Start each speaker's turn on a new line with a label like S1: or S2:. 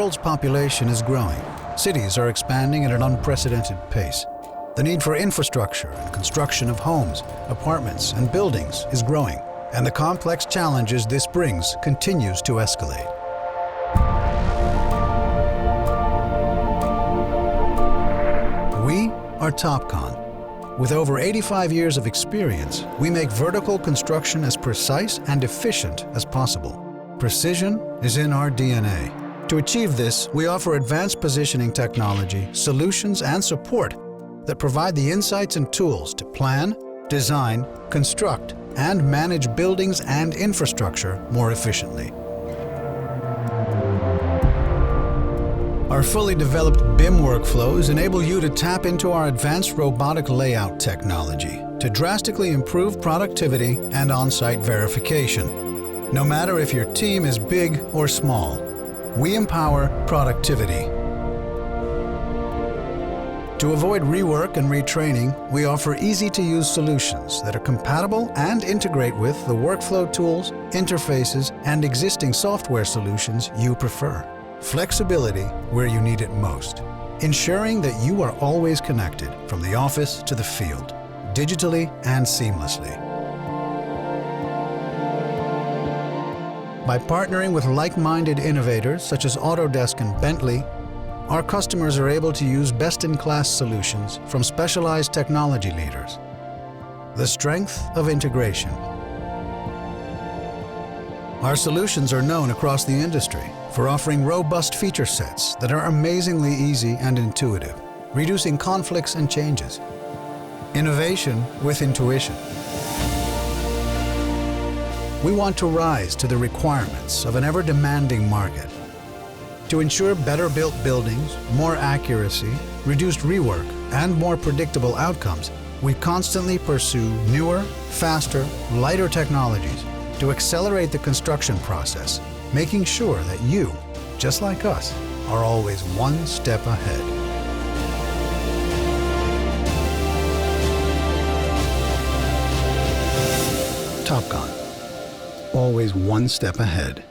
S1: world's population is growing. Cities are expanding at an unprecedented pace. The need for infrastructure and construction of homes, apartments, and buildings is growing, and the complex challenges this brings continues to escalate. We are Topcon. With over 85 years of experience, we make vertical construction as precise and efficient as possible. Precision is in our DNA. To achieve this, we offer advanced positioning technology, solutions, and support that provide the insights and tools to plan, design, construct, and manage buildings and infrastructure more efficiently. Our fully developed BIM workflows enable you to tap into our advanced robotic layout technology to drastically improve productivity and on-site verification. No matter if your team is big or small, we empower productivity. To avoid rework and retraining, we offer easy-to-use solutions that are compatible and integrate with the workflow tools, interfaces, and existing software solutions you prefer. Flexibility where you need it most, ensuring that you are always connected from the office to the field, digitally and seamlessly. By partnering with like-minded innovators such as Autodesk and Bentley, our customers are able to use best-in-class solutions from specialized technology leaders. The strength of integration. Our solutions are known across the industry for offering robust feature sets that are amazingly easy and intuitive, reducing conflicts and changes. Innovation with intuition. We want to rise to the requirements of an ever-demanding market. To ensure better built buildings, more accuracy, reduced rework, and more predictable outcomes, we constantly pursue newer, faster, lighter technologies to accelerate the construction process, making sure that you, just like us, are always one step ahead. Topcon, always one step ahead.